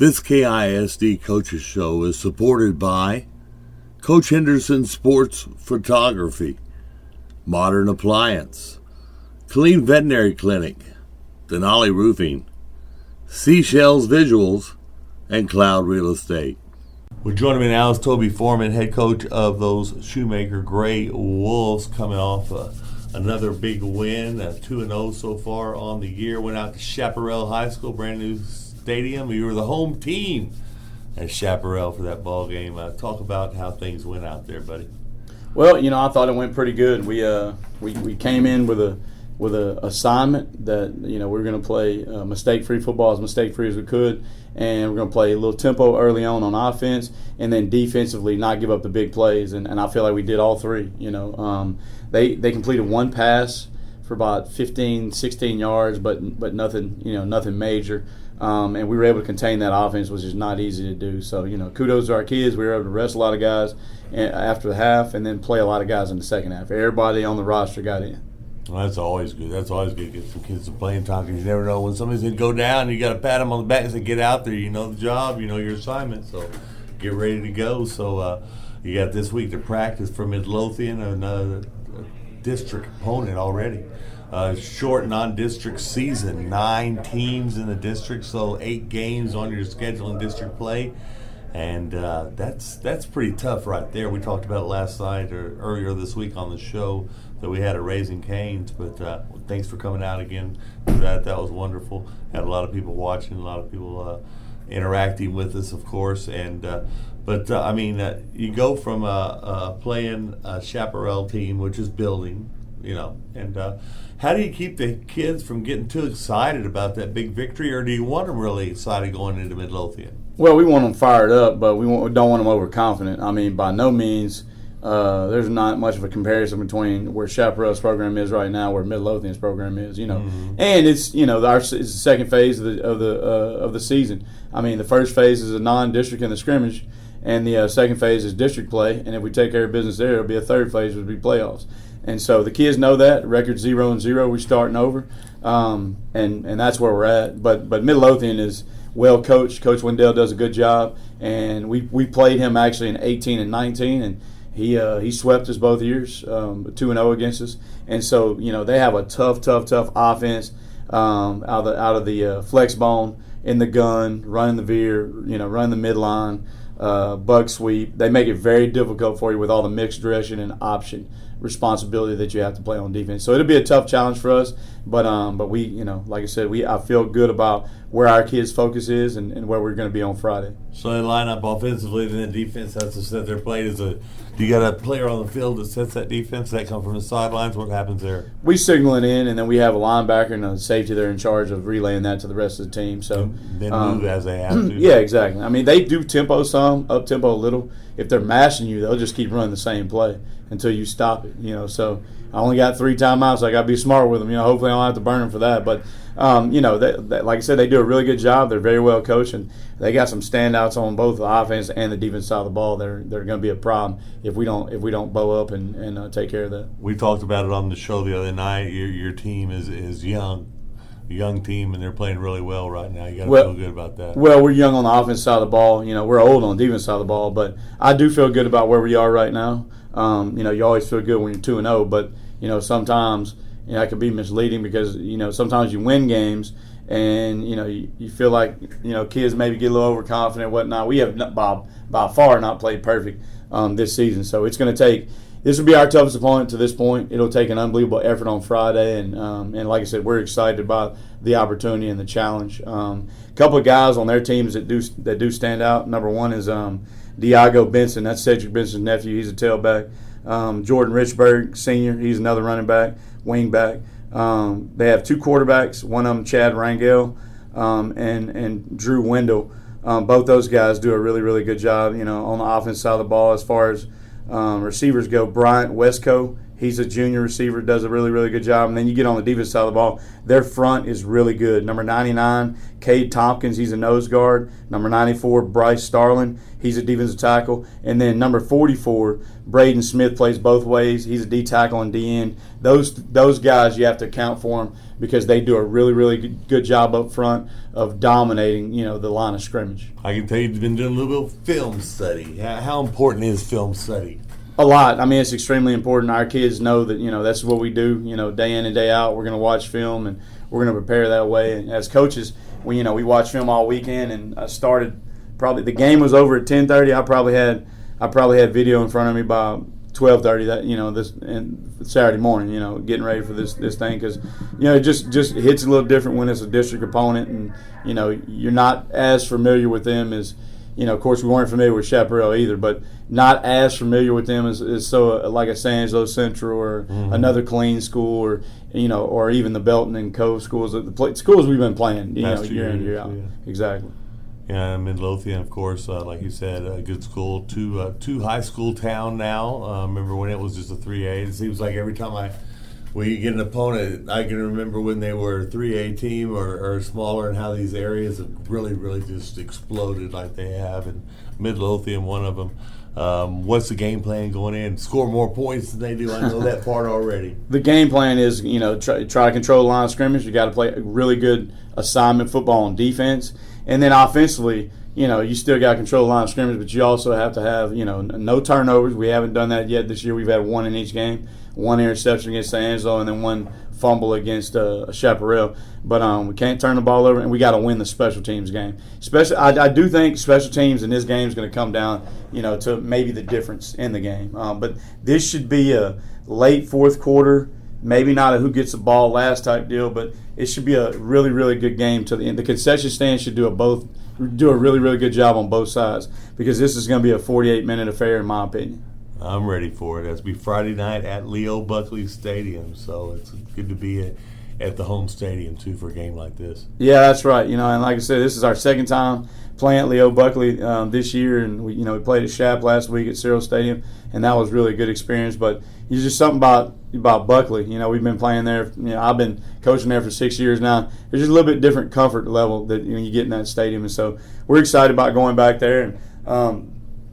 This KISD Coaches Show is supported by Coach Henderson Sports Photography, Modern Appliance, Killeen Veterinary Clinic, Denali Roofing, CChelle Visuals, and Cloud Real Estate. Well, joining me now is Toby Foreman, head coach of those Shoemaker Gray Wolves, coming off another big win, 2-0 so far on the year. Went out to Chaparral High School, brand new stadium. You were the home team at Chaparral for that ball game. Talk about how things went out there, buddy. Well, I thought it went pretty good. We came in with a assignment that we're going to play mistake-free football, as mistake-free as we could, and we're going to play a little tempo early on offense, and then defensively not give up the big plays. And I feel like we did all three. They completed one pass for about 15, 16 yards, but nothing nothing major. And we were able to contain that offense, which is not easy to do. So, kudos to our kids. We were able to rest a lot of guys after the half and then play a lot of guys in the second half. Everybody on the roster got in. Well, that's always good. That's always good to get some kids some playing time, because you never know when somebody's going to go down. You got to pat them on the back and say, get out there. You know the job. You know your assignment. So get ready to go. So you got this week to practice for Midlothian, another district opponent already. Short non-district season, 9 teams in the district, so 8 games on your schedule in district play, and that's pretty tough right there. We talked about it last night or earlier this week on the show that we had at Raising Cane's, but thanks for coming out again for that. That was wonderful. Had a lot of people watching, a lot of people interacting with us, of course, and you go from playing a Chaparral team, which is building, and how do you keep the kids from getting too excited about that big victory, or do you want them really excited going into Midlothian? Well, we want them fired up, but we don't want them overconfident. I mean, by no means there's not much of a comparison between where Chaparral's program is right now, where Midlothian's program is. And it's it's the second phase of the season. I mean, the first phase is a non-district in the scrimmage, and the second phase is district play. And if we take care of business there, it'll be a third phase, which will be playoffs. And so the kids know that. Record 0-0, we're starting over, and that's where we're at. But Midlothian is well coached. Coach Wendell does a good job, and we played him actually in 18 and 19, and he swept us both years, 2-0 against us. And so they have a tough offense out of the flex bone, in the gun, running the veer, running the midline, bug sweep. They make it very difficult for you with all the mixed direction and option responsibility that you have to play on defense. So it'll be a tough challenge for us, but we, like I said, I feel good about where our kids' focus is and where we're going to be on Friday. So they line up offensively, then the defense has to set their plate. Do you got a player on the field that sets that defense? Does that come from the sidelines? What happens there? We signal it in, and then we have a linebacker and a safety there in charge of relaying that to the rest of the team. So then move as they have to. Yeah, exactly. I mean, they do tempo some, up tempo a little. If they're mashing you, they'll just keep running the same play until you stop it. So I only got 3 timeouts, so I got to be smart with them. Hopefully I don't have to burn them for that. But like I said, they do a really good job. They're very well coached, and they got some standouts on both the offense and the defense side of the ball. They're going to be a problem if we don't bow up and take care of that. We talked about it on the show the other night. Your team is young. Young team, and they're playing really well right now. You got to feel good about that. Well, we're young on the offense side of the ball. We're old on the defense side of the ball, but I do feel good about where we are right now. You always feel good when you're 2-0, but sometimes it can be misleading because sometimes you win games and you feel like kids maybe get a little overconfident and whatnot. We have by far not played perfect this season, so it's going to take. This will be our toughest opponent to this point. It'll take an unbelievable effort on Friday, and like I said, we're excited about the opportunity and the challenge. A couple of guys on their teams that do stand out. Number one is Diago Benson. That's Cedric Benson's nephew. He's a tailback. Jordan Richburg, senior. He's another running back, wing back. They have 2 quarterbacks. One of them, Chad Rangel, and Drew Wendell. Both those guys do a really, really good job, on the offense side of the ball. As far as receivers go, Bryant Westco, He's a junior receiver, does a really, really good job. And then you get on the defense side of the ball, their front is really good. Number 99, Cade Tompkins, he's a nose guard. Number 94, Bryce Starlin, he's a defensive tackle. And then number 44, Braden Smith, plays both ways. He's a D tackle and D end. Those guys, you have to account for them because they do a really, really good job up front of dominating, the line of scrimmage. I can tell you've been doing a little bit of film study. How important is film study? A lot. I mean, it's extremely important. Our kids know that, that's what we do, day in and day out. We're going to watch film, and we're going to prepare that way. And as coaches, we watch film all weekend, and I started probably – the game was over at 10:30. I probably had video in front of me by 12:30 that, this and Saturday morning, getting ready for this thing because, it just hits a little different when it's a district opponent and, you're not as familiar with them as – of course, we weren't familiar with Chaparral either, but not as familiar with them as so like a San Angelo Central or another Killeen school or or even the Belton and Cove schools, the schools we've been playing, year in year out. Yeah. Exactly. Yeah, Midlothian, of course, like you said, a good school, two high school town now. Remember when it was just a 3A? It seems like every time we get an opponent, I can remember when they were a 3A team or smaller and how these areas have really, really just exploded like they have. And Midlothian, one of them. What's the game plan going in? Score more points than they do. I know that part already. The game plan is, try to control the line of scrimmage. You got to play a really good assignment football on defense. And then offensively, you still got to control the line of scrimmage, but you also have to have, no turnovers. We haven't done that yet this year. We've had one in each game. One interception against San Angelo and then one fumble against Chaparral. But we can't turn the ball over, and we got to win the special teams game. I do think special teams in this game is going to come down, to maybe the difference in the game. But this should be a late fourth quarter, maybe not a who gets the ball last type deal, but it should be a really, really good game to the end. The concession stand should do a really, really good job on both sides because this is going to be a 48-minute affair in my opinion. I'm ready for it. It's be Friday night at Leo Buckley Stadium, so it's good to be at the home stadium too for a game like this. Yeah, that's right. And like I said, this is our second time playing at Leo Buckley this year, and we played at Shap last week at Cyril Stadium, and that was really a good experience. But it's just something about Buckley. We've been playing there. I've been coaching there for 6 years now. There's just a little bit different comfort level that you get in that stadium, and so we're excited about going back there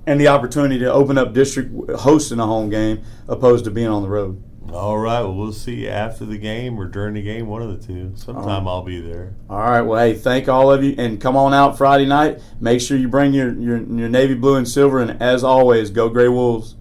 and the opportunity to open up district hosting a home game opposed to being on the road. All right. Well, we'll see you after the game or during the game, one of the two. Sometime I'll be there. All right. Well, hey, thank all of you. And come on out Friday night. Make sure you bring your navy blue and silver. And as always, go Gray Wolves.